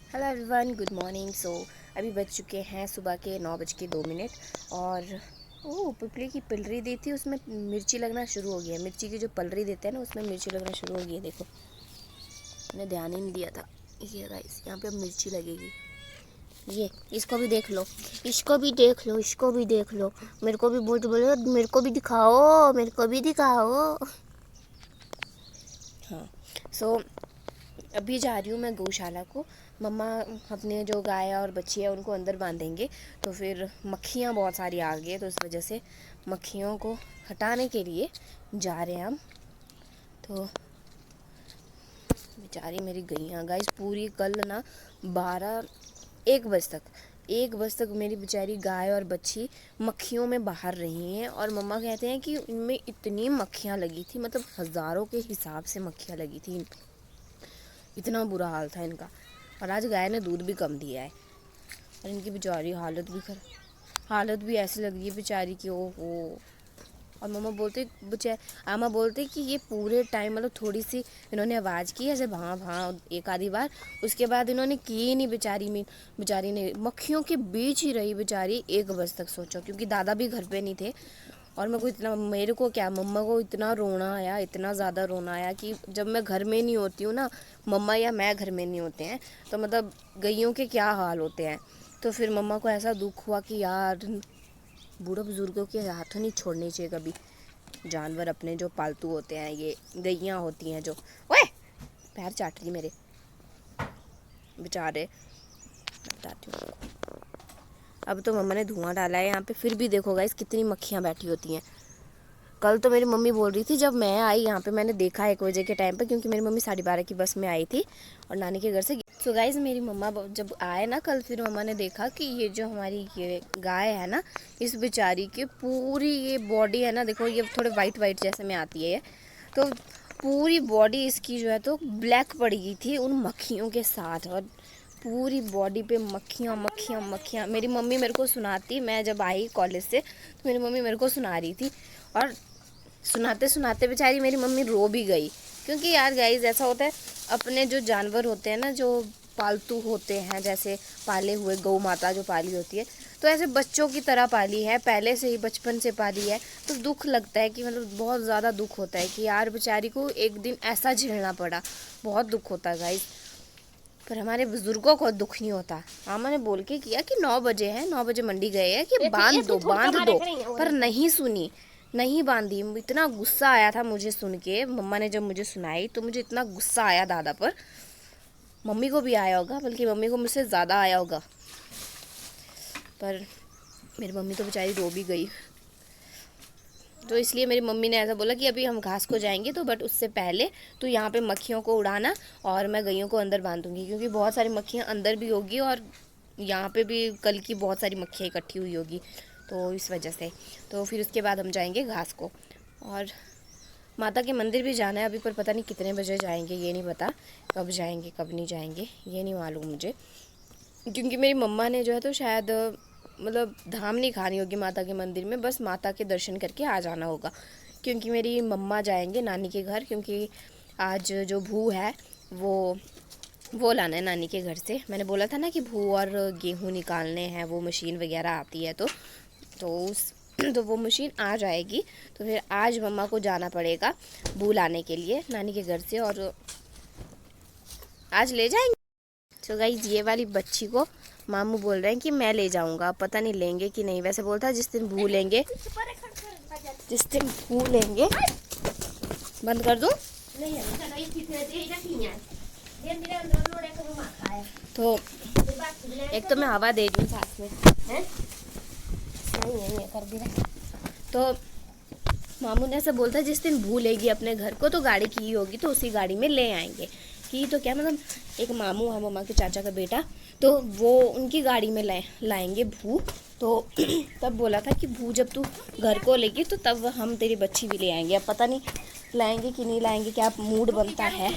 Hello everyone, good morning. अभी बज चुके हैं सुबह के 9:02 और पिपली की पिलरी दी थी, उसमें मिर्ची लगना शुरू हो गया है। मिर्ची की जो पलरी देते हैं ना, उसमें मिर्ची लगना शुरू हो गई है। देखो, मैंने ध्यान ही नहीं दिया था। ये गाइस, यहाँ पे अब मिर्ची लगेगी। ये इसको भी देख लो, इसको भी देख लो, इसको भी देख लो। मेरे को भी बहुत बोलो, मेरे को भी दिखाओ, मेरे को भी दिखाओ। हाँ, अभी जा रही हूँ मैं गौशाला को। मम्मा अपने जो गाय और बच्ची है उनको अंदर बांधेंगे, तो फिर मक्खियाँ बहुत सारी आ गई है, तो इस वजह से मक्खियों को हटाने के लिए जा रहे हैं हम। तो बेचारी मेरी गैया गाइस, पूरी कल ना 1 बजे तक मेरी बेचारी गाय और बच्ची मक्खियों में बाहर रही हैं। और मम्मा कहते हैं कि इनमें इतनी मक्खियाँ लगी थी, मतलब हज़ारों के हिसाब से मक्खियाँ लगी थी। इतना बुरा हाल था इनका। और आज गाय ने दूध भी कम दिया है और इनकी बेचारी हालत भी ऐसी लग रही है बेचारी की। ओ। और आमा बोलते कि ये पूरे टाइम मतलब थोड़ी सी इन्होंने आवाज़ की ऐसे भाँ भाँ एक आधी बार, उसके बाद इन्होंने की ही नहीं। बेचारी ने मक्खियों के बीच ही रही बेचारी 1 बजे तक। सोचो, क्योंकि दादा भी घर पे नहीं थे। और मम्मा को इतना रोना आया, इतना ज़्यादा रोना आया कि जब मैं घर में नहीं होती हूँ ना, मम्मा या मैं घर में नहीं होते हैं, तो मतलब गैयों के क्या हाल होते हैं। तो फिर मम्मा को ऐसा दुख हुआ कि यार, बूढ़े बुजुर्गों के हाथों नहीं छोड़ने चाहिए कभी जानवर अपने, जो पालतू होते हैं, ये गैयाँ होती हैं जो। ओए, पैर चाट रही मेरे बेचारे। बताती हूँ आपको। अब तो मम्मा ने धुआं डाला है यहाँ पे, फिर भी देखो गाइस कितनी मक्खियाँ बैठी होती हैं। कल तो मेरी मम्मी बोल रही थी, जब मैं आई यहाँ पे मैंने देखा 1 बजे के टाइम पे, क्योंकि मेरी मम्मी 12:30 की बस में आई थी और नानी के घर से। सो गाइज, मेरी मम्मा जब आए ना कल, फिर मम्मा ने देखा कि ये जो हमारी ये गाय है ना, इस बेचारी की पूरी ये बॉडी है ना, देखो ये थोड़े वाइट वाइट जैसे में आती है ये, तो पूरी बॉडी इसकी जो है तो ब्लैक पड़ गई थी उन मक्खियों के साथ। और पूरी बॉडी पे मक्खियाँ मक्खियाँ मक्खियाँ। मेरी मम्मी मेरे को सुनाती, मैं जब आई कॉलेज से तो मेरी मम्मी मेरे को सुना रही थी, और सुनाते सुनाते बेचारी मेरी मम्मी रो भी गई। क्योंकि यार गाइस, ऐसा होता है, अपने जो जानवर होते हैं ना, जो पालतू होते हैं, जैसे पाले हुए गौ माता जो पाली होती है, तो ऐसे बच्चों की तरह पाली है, पहले से ही बचपन से पाली है, तो दुख लगता है कि मतलब बहुत ज़्यादा दुख होता है कि यार बेचारी को एक दिन ऐसा झेलना पड़ा। बहुत दुख होता है गाइस। पर हमारे बुजुर्गों को दुख नहीं होता। मामा ने बोल के किया कि 9 बजे है, 9 बजे मंडी गए हैं कि बांध दो, पर नहीं सुनी, नहीं बांधी। इतना गुस्सा आया था मुझे सुन के, मम्मा ने जब मुझे सुनाई तो मुझे इतना गुस्सा आया दादा पर। मम्मी को भी आया होगा, बल्कि मम्मी को मुझसे ज़्यादा आया होगा। पर मेरी मम्मी तो बेचारी रो भी गई। तो इसलिए मेरी मम्मी ने ऐसा बोला कि अभी हम घास को जाएंगे, तो बट उससे पहले तो यहाँ पे मक्खियों को उड़ाना और मैं गैयों को अंदर बांधूंगी, क्योंकि बहुत सारी मक्खियाँ अंदर भी होगी और यहाँ पे भी कल की बहुत सारी मक्खियाँ इकट्ठी हुई होगी, तो इस वजह से। तो फिर उसके बाद हम जाएंगे घास को। और माता के मंदिर भी जाना है अभी, पर पता नहीं कितने बजे जाएंगे, ये नहीं पता। कब जाएंगे कब नहीं जाएंगे ये नहीं मालूम मुझे, क्योंकि मेरी मम्मा ने जो है तो शायद मतलब धाम नहीं खानी होगी माता के मंदिर में, बस माता के दर्शन करके आ जाना होगा। क्योंकि मेरी मम्मा जाएंगे नानी के घर, क्योंकि आज जो भू है वो लाना है नानी के घर से। मैंने बोला था ना कि भू और गेहूँ निकालने हैं, वो मशीन वगैरह आती है, तो वो मशीन आ जाएगी। तो फिर आज मम्मा को जाना पड़ेगा भू लाने के लिए नानी के घर से, और आज ले जाएंगे। तो गाइस, ये वाली बच्ची को मामू बोल रहे हैं कि मैं ले जाऊंगा, पता नहीं लेंगे कि नहीं। वैसे बोलता जिस दिन भू लेंगे, बंद कर दूं। तो एक तो मैं हवा दे दूं साथ में, हैं? नहीं कर भी रहा। तो मामू ने ऐसा बोलता है जिस दिन भू लेगी अपने घर को, तो गाड़ी की होगी तो उसी गाड़ी में ले आएंगे। कि तो क्या मतलब, एक मामू है मम्मा के चाचा का बेटा, तो वो उनकी गाड़ी में लाएंगे भू। तो तब बोला था कि भू जब तू घर को लेगी तो तब हम तेरी बच्ची भी ले आएंगे। अब पता नहीं लाएंगे कि नहीं लाएंगे, क्या मूड बनता है,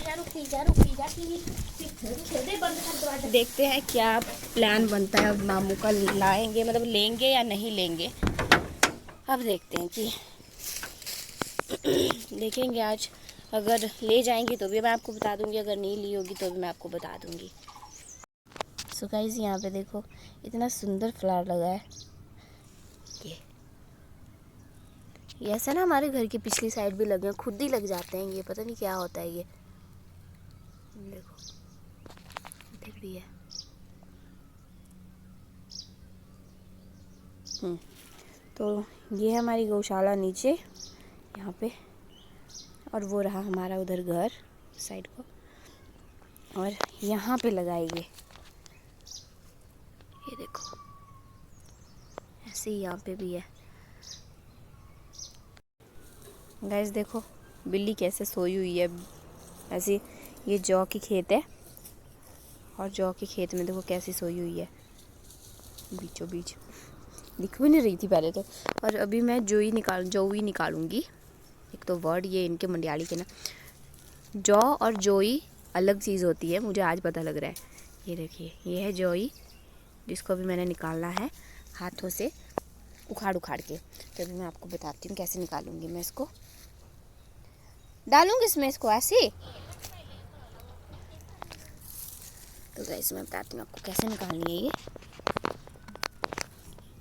देखते हैं क्या प्लान बनता है। अब मामू का लाएंगे, मतलब लेंगे या नहीं लेंगे, अब देखते हैं कि देखेंगे आज। अगर ले जाएंगी तो भी मैं आपको बता दूंगी, अगर नहीं ली होगी तो भी मैं आपको बता दूंगी। सो गाइस यहाँ पे देखो इतना सुंदर फ्लावर लगा है। ये ऐसा ना हमारे घर की पिछली साइड भी लगे हैं, खुद ही लग जाते हैं ये, पता नहीं क्या होता है ये। देखो दिख रही है। तो ये है हमारी गौशाला नीचे यहाँ पे, और वो रहा हमारा उधर घर साइड को, और यहाँ पे लगाएंगे। ये देखो ऐसे ही यहाँ पे भी है। गाइस देखो बिल्ली कैसे सोई हुई है ऐसे। ये जौ की खेत है, और जौ के खेत में देखो कैसी सोई हुई है बीचों बीच। दिख भी नहीं रही थी पहले तो। और अभी मैं जौ ही निकालूंगी। एक तो वर्ड ये इनके मंडियाली के ना, जौ और जोई अलग चीज़ होती है, मुझे आज पता लग रहा है। ये देखिए ये है जोई, जिसको भी मैंने निकालना है हाथों से उखाड़ के। तो अभी मैं आपको बताती हूँ कैसे निकालूंगी। मैं इसको डालूंगी इसमें, इसको ऐसे। तो गाइस मैं बताती हूँ आपको कैसे निकालनी है।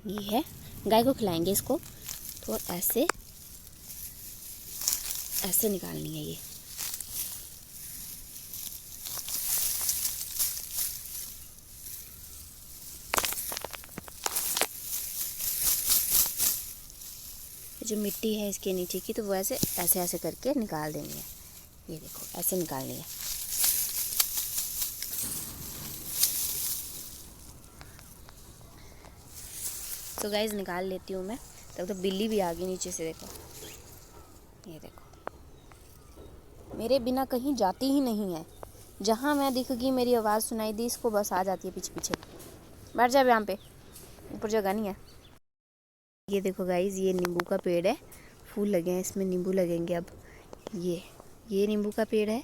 ये है, गाय को खिलाएंगे इसको, तो ऐसे ऐसे निकालनी है ये। जो मिट्टी है इसके नीचे की, तो वो ऐसे ऐसे ऐसे करके निकाल देनी है। ये देखो ऐसे निकालनी है। तो गाइस निकाल लेती हूँ मैं, तब तो बिल्ली भी आ गई नीचे से। देखो ये देखो मेरे बिना कहीं जाती ही नहीं है, जहाँ मैं दिखगी मेरी आवाज़ सुनाई दी इसको बस आ जाती है पीछे पीछे। बैठ जाए यहाँ पे, ऊपर जगह नहीं है। ये देखो गाइस ये नींबू का पेड़ है, फूल लगे हैं इसमें, नींबू लगेंगे अब। ये नींबू का पेड़ है,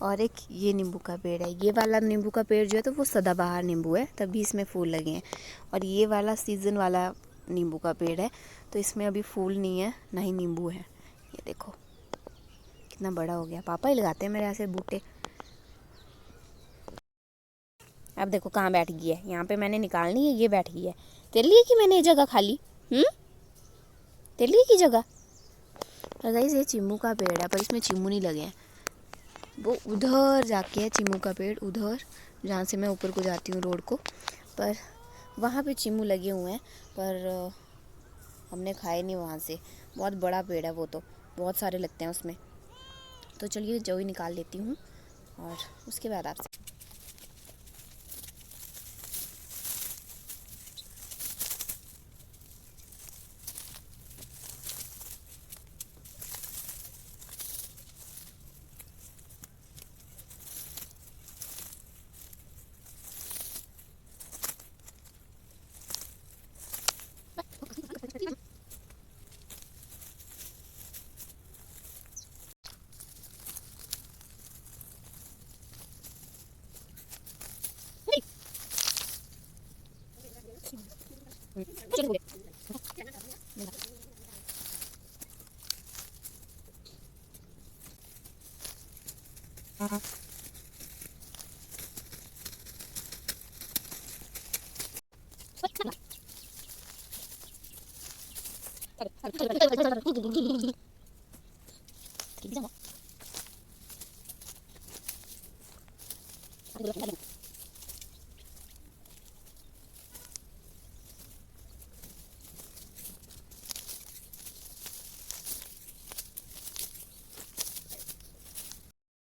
और एक ये नींबू का पेड़ है। ये वाला नींबू का पेड़ जो है तो वो सदाबहार नींबू है, तभी इसमें फूल लगे हैं। और ये वाला सीज़न वाला नींबू का पेड़ है, तो इसमें अभी फूल नहीं है ना ही नींबू है। ये देखो कितना बड़ा हो गया, पापा ही लगाते हैं मेरे ऐसे बूटे। अब देखो कहाँ बैठ गई है, यहाँ पे मैंने निकालनी है, ये बैठ गई है। तेरे लिए कि मैंने ये जगह खाली, तेरे लिए की जगह। और गाइस ये चिम्मू का पेड़ है, पर इसमें चिम्मू नहीं लगे हैं। वो उधर जाके है चिम्मू का पेड़, उधर जहाँ से मैं ऊपर को जाती हूँ रोड को, पर वहाँ पे चिम्मू लगे हुए हैं, पर हमने खाए नहीं वहाँ से। बहुत बड़ा पेड़ है वो, तो बहुत सारे लगते हैं उसमें। तो चलिए जौ ही निकाल लेती हूँ, और उसके बाद आपसे।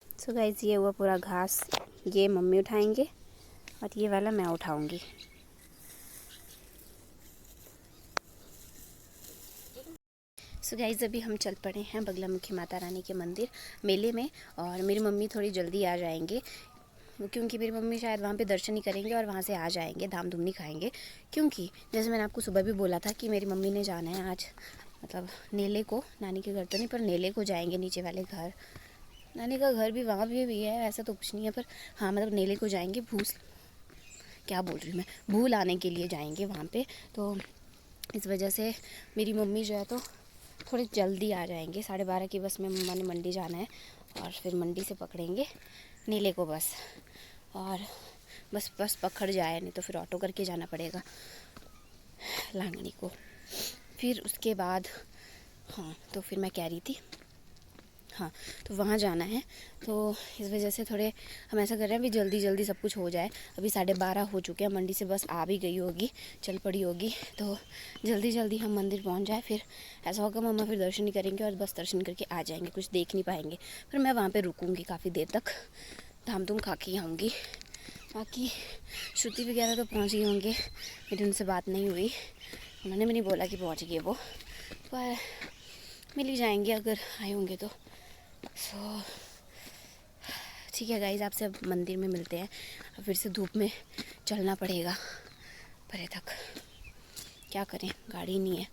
सो गाइस ये हुआ पूरा घास, ये मम्मी उठाएंगे और ये वाला मैं उठाऊंगी। सो गाइस अभी हम चल पड़े हैं बगलामुखी माता रानी के मंदिर मेले में, और मेरी मम्मी थोड़ी जल्दी आ जाएंगे, क्योंकि मेरी मम्मी शायद वहाँ पे दर्शन ही करेंगे और वहाँ से आ जाएंगे, धाम धूम नहीं खाएंगे। क्योंकि जैसे मैंने आपको सुबह भी बोला था कि मेरी मम्मी ने जाना है आज, मतलब नेले को, नानी के घर तो नहीं पर नेले को जाएंगे, नीचे वाले घर। नानी का घर भी वहाँ भी है, ऐसा तो कुछ नहीं है, पर हाँ मतलब नेले को जाएंगे, भूल आने के लिए जाएंगे वहाँ पे। तो इस वजह से मेरी मम्मी जो है तो थोड़ी जल्दी आ जाएंगे। 12:30 की बस में मम्मा ने मंडी जाना है, और फिर मंडी से पकड़ेंगे नेले को बस। और बस बस पकड़ जाए, नहीं तो फिर ऑटो करके जाना पड़ेगा लांगड़ी को। फिर उसके बाद हाँ, तो फिर मैं कह रही थी हाँ, तो वहाँ जाना है, तो इस वजह से थोड़े हम ऐसा कर रहे हैं अभी जल्दी जल्दी सब कुछ हो जाए। अभी 12:30 हो चुके हैं, मंडी से बस आ भी गई होगी, चल पड़ी होगी, तो जल्दी जल्दी हम मंदिर पहुँच जाए। फिर ऐसा होगा मम्मा फिर दर्शन नहीं करेंगे और बस दर्शन करके आ जाएंगे, कुछ देख नहीं पाएंगे। फिर मैं वहाँ पर रुकूँगी काफ़ी देर तक, धाम धूम खा के आऊँगी। बाकी श्रुति वगैरह तो पहुँच गए होंगे, मेरी उनसे बात नहीं हुई, उन्होंने भी नहीं बोला कि पहुँच गए वो, पर मिल ही जाएंगे अगर आए होंगे तो। सो ठीक है गाइज, आपसे अब मंदिर में मिलते हैं। अब फिर से धूप में चलना पड़ेगा परे तक, क्या करें, गाड़ी नहीं है।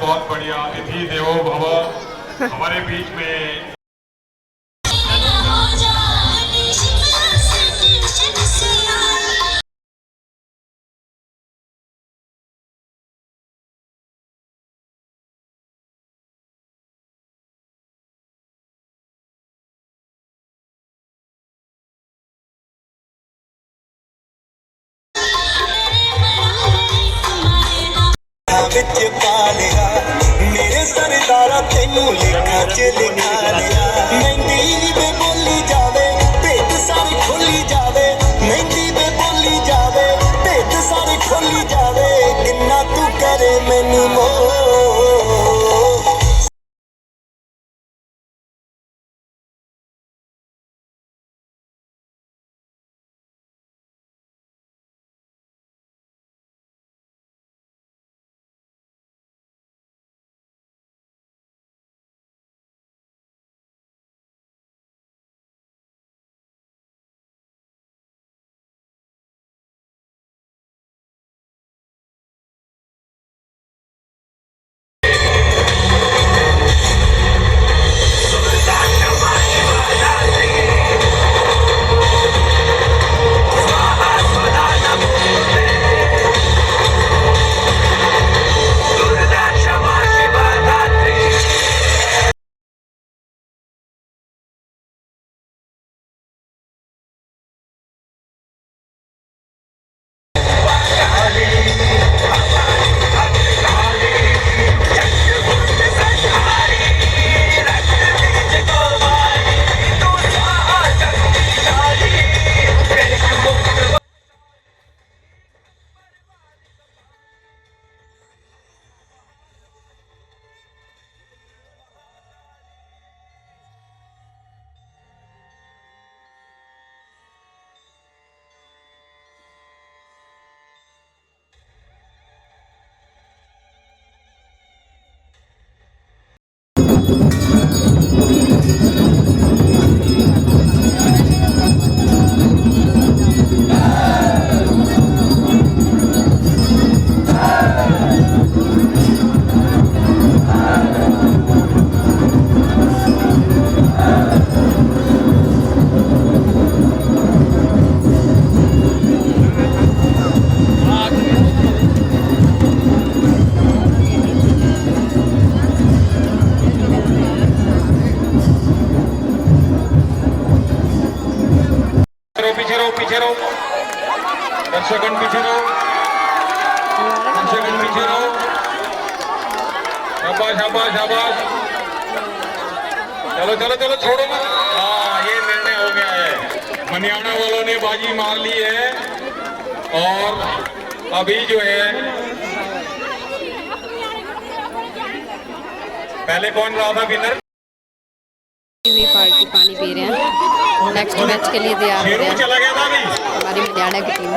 बहुत बढ़िया। अतिथि देवो भव, हमारे बीच में ਵਿੱਚ ਪਾ ਲਿਆ ਮੇਰੇ ਸਰਦਾਰਾ ਤੈਨੂੰ ਲਿਖਾਂ ਚ ਲਿਖਾ ਲਿਆ। शाबाश शाबाश शाबाश। चलो चलो चलो छोड़ो मत। हाँ ये निर्णय हो गया है, मनियाना वालों ने बाजी मार ली है। और अभी जो है पहले कौन रहा था विनर? भी पार्टी पानी पी रहे हैं, नेक्स्ट मैच के लिए तैयार हो रहे हैं चला गया था अभी हमारी मनियाना की टीम।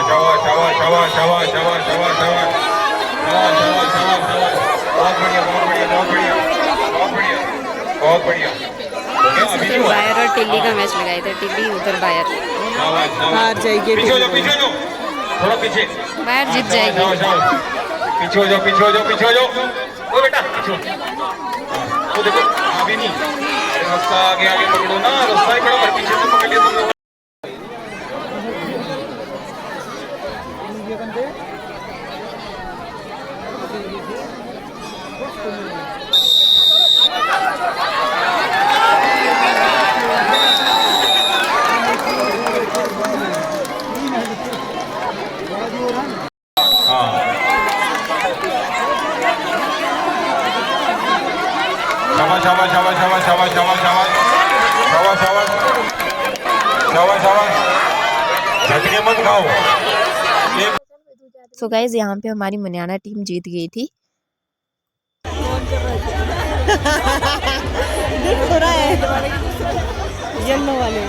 शाबाश शाबाश शाबाश शाबाश शाबाश शाबाश शाबाश शाबाश शाबाश शाबाश शाबाश। बहुत बढ़िया बहुत बढ़िया बहुत बढ़िया बहुत बढ़िया बहुत बढ़िया। फिर बायर और टिल्ली का मैच लगाए थे, टिल्ली उधर बायर। हार जाएगी। पीछे हो जाओ पीछे हो जाओ थोड़ा पीछे। बायर जीत जाएगी। पीछे हो जाओ पीछे हो जाओ पीछे हो जाओ। ओ बेटा पीछे हो। वो देखो अभी नहीं, रास्ता आगे आगे पकड़ो ना, रास्ता ही बड़ा पीछे से पकड़ लिया तुम लोग। शाबाश शाबाश शाबाश शाबाश शाबाश शाबाश शाबाश शाबाश शाबाश शाबाश। झटके मत खाओ। सो गाइज यहाँ पे हमारी मनियाना टीम जीत गई थी। हो रहा है येलो वाले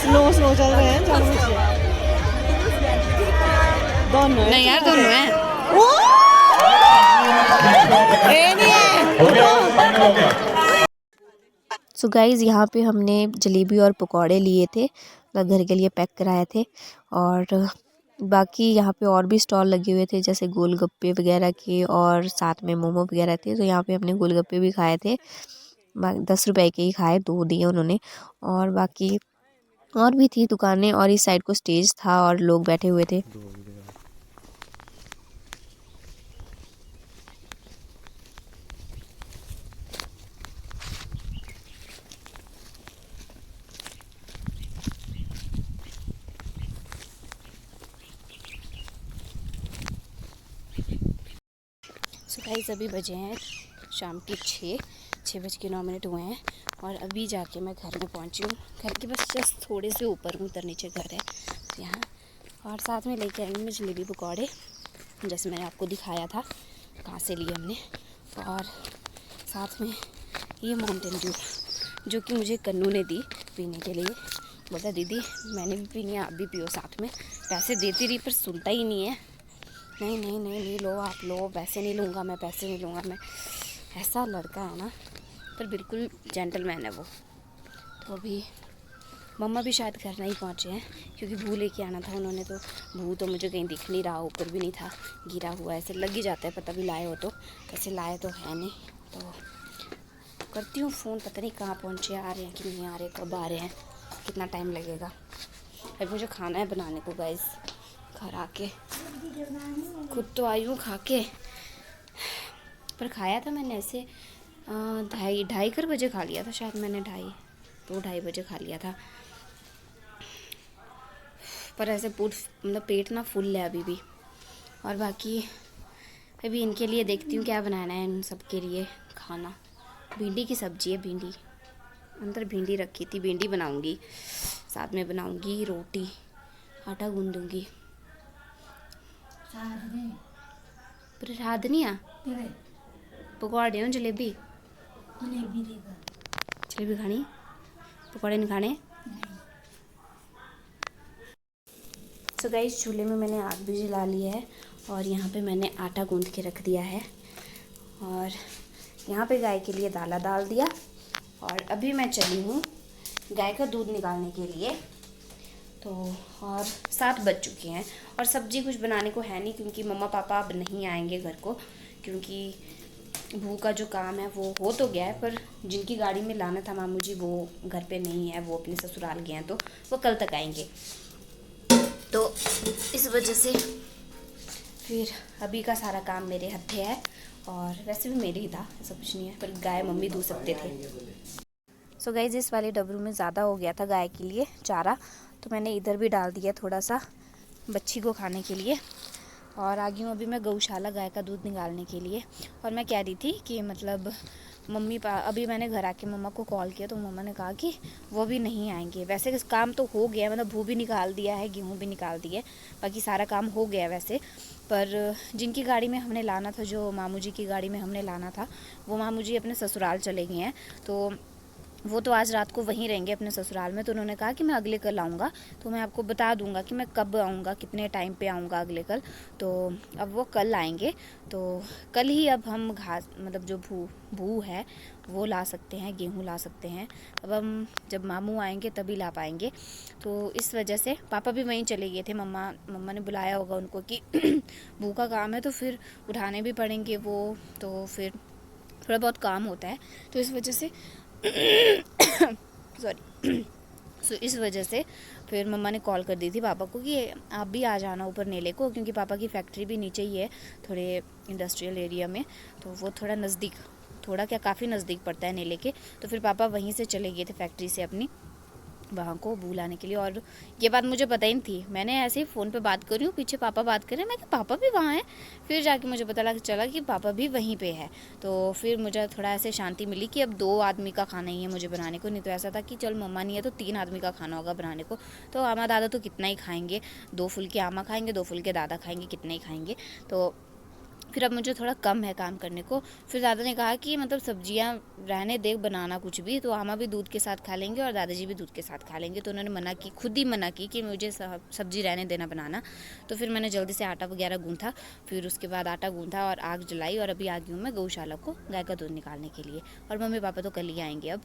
स्लो स्लो चल रहे हैं दोनों। नहीं यार दोनों हैं। सो गाइज़ यहाँ पे हमने जलेबी और पकौड़े लिए थे, घर के लिए पैक कराए थे। और बाकी यहाँ पे और भी स्टॉल लगे हुए थे, जैसे गोलगप्पे वगैरह के, और साथ में मोमो वगैरह थे। तो यहाँ पे हमने गोलगप्पे भी खाए थे, 10 रुपए के ही खाए, 2 दिए उन्होंने। और बाकी और भी थी दुकानें, और इस साइड को स्टेज था और लोग बैठे हुए थे। सो गाइस अभी बजे हैं शाम के 6:09 हुए हैं। और अभी जाके मैं घर में पहुंची हूँ। घर के बस जस्ट थोड़े से ऊपर हूँ, उधर नीचे घर है यहाँ। और साथ में लेके आई हूँ मैं जलेबी पकौड़े, जैसे मैंने आपको दिखाया था कहाँ से लिए हमने। और साथ में ये माउंटेन ड्यू, जो कि मुझे कन्नू ने दी पीने के लिए। बोला दीदी मैंने भी पीनी है, आप भी पियो साथ में। पैसे देती रही पर सुनता ही नहीं है। नहीं नहीं नहीं नहीं लो आप लो, पैसे नहीं लूँगा मैं, पैसे नहीं लूँगा मैं। ऐसा लड़का है ना, पर बिल्कुल जेंटलमैन है वो। तो अभी मम्मा भी शायद घर नहीं पहुँचे हैं, क्योंकि भू लेके आना था उन्होंने। तो भू तो मुझे कहीं दिख नहीं रहा, ऊपर भी नहीं था, गिरा हुआ ऐसे लग ही जाता है, पता भी लाए हो तो। ऐसे लाए तो है नहीं। तो करती हूँ फ़ोन, पता नहीं कहाँ पहुँचे, आ रहे हैं कि नहीं आ रहे, कब आ रहे हैं, कितना टाइम लगेगा। अभी मुझे खाना है बनाने को गाइस, घर आके खुद तो आई हूँ खा के, पर खाया था मैंने ऐसे 2:30 बजे खा लिया था शायद मैंने, 2-2:30 बजे खा लिया था। पर ऐसे मतलब पेट ना फुल है अभी भी। और बाकी अभी इनके लिए देखती हूँ क्या बनाना है इन सब के लिए खाना। भिंडी की सब्ज़ी है, भिंडी अंदर भिंडी रखी थी, भिंडी बनाऊँगी, साथ में बनाऊँगी रोटी, आटा गूंदूँगी। प्रसाद नहीं आ पकौड़े हो, जलेबी जलेबी खानी, पकौड़े नहीं खाने। सो गाइस चूल्हे में मैंने आग भी जला लिया है, और यहाँ पे मैंने आटा गूंद के रख दिया है। और यहाँ पे गाय के लिए दाला डाल दिया। और अभी मैं चली हूँ गाय का दूध निकालने के लिए। तो और 7 बज चुके हैं, और सब्ज़ी कुछ बनाने को है नहीं, क्योंकि मम्मा पापा अब नहीं आएंगे घर को, क्योंकि भू का जो काम है वो हो तो गया है, पर जिनकी गाड़ी में लाना था मामू जी वो घर पे नहीं है, वो अपने ससुराल गए हैं, तो वो कल तक आएंगे। तो इस वजह से फिर अभी का सारा काम मेरे हत्थे है। और वैसे भी मेरे ही था, ऐसा कुछ नहीं है, पर गाय मम्मी दूध सकते थे। सो गाइस इस वाले डबरू में ज़्यादा हो गया था गाय के लिए चारा, तो मैंने इधर भी डाल दिया थोड़ा सा बच्ची को खाने के लिए। और आ गई हूँ अभी मैं गौशाला गाय का दूध निकालने के लिए। और मैं कह रही थी कि मतलब अभी मैंने घर आके मम्मा को कॉल किया तो मम्मा ने कहा कि वो भी नहीं आएंगे। वैसे काम तो हो गया, मतलब भू भी निकाल दिया है, गेहूँ भी निकाल दिए, बाकी सारा काम हो गया वैसे। पर जिनकी गाड़ी में हमने लाना था, जो मामू जी की गाड़ी में हमने लाना था, वो मामू जी अपने ससुराल चले गए हैं। तो वो तो आज रात को वहीं रहेंगे अपने ससुराल में। तो उन्होंने कहा कि मैं अगले कल आऊँगा, तो मैं आपको बता दूंगा कि मैं कब आऊँगा, कितने टाइम पे आऊँगा अगले कल। तो अब वो कल आएंगे, तो कल ही अब हम घास मतलब जो भू है वो ला सकते हैं, गेहूँ ला सकते हैं। अब हम जब मामू आएंगे तभी ला पाएंगे। तो इस वजह से पापा भी वहीं चले गए थे। मम्मा ने बुलाया होगा उनको कि भू का काम है तो फिर उठाने भी पड़ेंगे वो, तो फिर थोड़ा बहुत काम होता है। तो इस वजह से सॉरी सो इस वजह से फिर मम्मा ने कॉल कर दी थी पापा को कि आप भी आ जाना ऊपर नेले को, क्योंकि पापा की फैक्ट्री भी नीचे ही है थोड़े इंडस्ट्रियल एरिया में। तो वो थोड़ा नज़दीक, थोड़ा क्या काफ़ी नज़दीक पड़ता है नेले के। तो फिर पापा वहीं से चले गए थे फैक्ट्री से अपनी वहाँ को भू लाने के लिए। और ये बात मुझे पता ही नहीं थी, मैंने ऐसे ही फ़ोन पे बात कर रही हूँ, पीछे पापा बात कर रहे हैं, मैं कि पापा भी वहाँ हैं। फिर जाके मुझे पता चला कि पापा भी वहीं पे है। तो फिर मुझे थोड़ा ऐसे शांति मिली कि अब 2 आदमी का खाना ही है मुझे बनाने को। नहीं तो ऐसा था कि चल मम्मा नहीं है तो 3 आदमी का खाना होगा बनाने को। तो आमा दादा तो कितना ही खाएंगे, 2 फुलके आमा खाएंगे, 2 फुलके दादा खाएंगे, कितना ही खाएंगे। तो फिर अब मुझे थोड़ा कम है काम करने को। फिर दादा ने कहा कि मतलब सब्जियां रहने दे, बनाना कुछ भी, तो आमा भी दूध के साथ खा लेंगे और दादाजी भी दूध के साथ खा लेंगे। तो उन्होंने मना की, खुद ही मना की कि मुझे सब्जी रहने देना बनाना। तो फिर मैंने जल्दी से आटा वगैरह गूँथा, फिर उसके बाद आटा गूँथा और आग जलाई। और अभी आ गई हूँ मैं गौशाला को गाय का दूध निकालने के लिए। और मम्मी पापा तो कल ही आएंगे अब।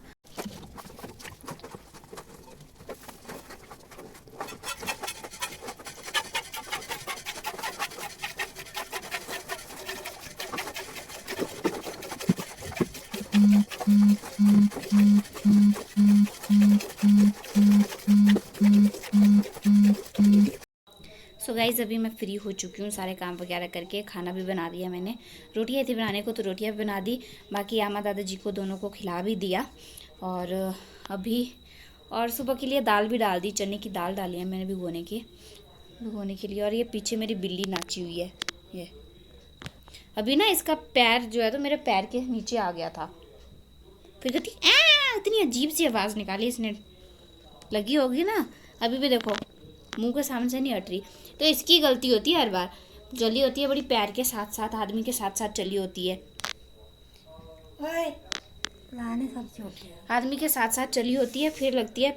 सो गाइज़ अभी मैं फ्री हो चुकी हूँ सारे काम वगैरह करके। खाना भी बना दिया मैंने, रोटियाँ थी बनाने को तो रोटियाँ भी बना दी, बाकी आमा दादाजी को दोनों को खिला भी दिया। और अभी और सुबह के लिए दाल भी डाल दी, चने की दाल डाली है मैंने भिगोने के लिए। और ये पीछे मेरी बिल्ली नाची हुई है। ये अभी ना इसका पैर जो है तो मेरे पैर के नीचे आ गया था, फिर कहती इतनी अजीब सी आवाज़ निकाली इसने, लगी होगी ना। अभी भी देखो मुंह के सामने से नहीं हट रही। तो इसकी गलती होती है, हर बार चली होती है बड़ी पैर के साथ साथ, आदमी के साथ साथ चली होती है, आदमी के साथ साथ चली होती है, फिर लगती है,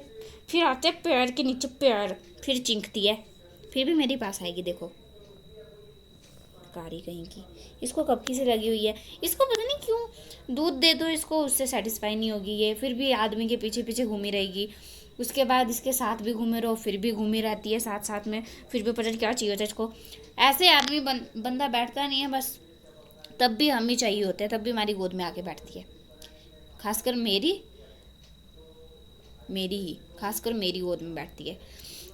फिर आते हैं पैर के नीचे पैर, फिर चिंकती है, फिर भी मेरे पास आएगी। देखो कारी कहीं की, इसको कब की से लगी हुई है। इसको पता नहीं क्यों दूध दे दो इसको, उससे सेटिस्फाई नहीं होगी ये, फिर भी आदमी के पीछे पीछे घूमी रहेगी। उसके बाद इसके साथ भी घूमे रहो, फिर भी घूमी रहती है साथ साथ में, फिर भी पता नहीं क्या चाहिए होता है इसको। ऐसे आदमी बंदा बैठता नहीं है बस, तब भी हम ही चाहिए होते हैं, तब भी हमारी गोद में आके बैठती है। खासकर खासकर मेरी गोद में बैठती है।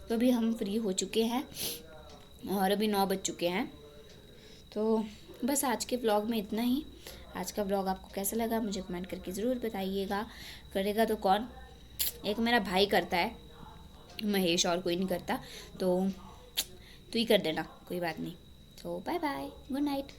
तो अभी हम फ्री हो चुके हैं और अभी 9 बज चुके हैं। तो बस आज के ब्लॉग में इतना ही। आज का ब्लॉग आपको कैसा लगा मुझे कमेंट करके ज़रूर बताइएगा। करेगा तो कौन, एक मेरा भाई करता है महेश, और कोई नहीं करता, तो तू ही कर देना, कोई बात नहीं। तो बाय बाय, गुड नाइट।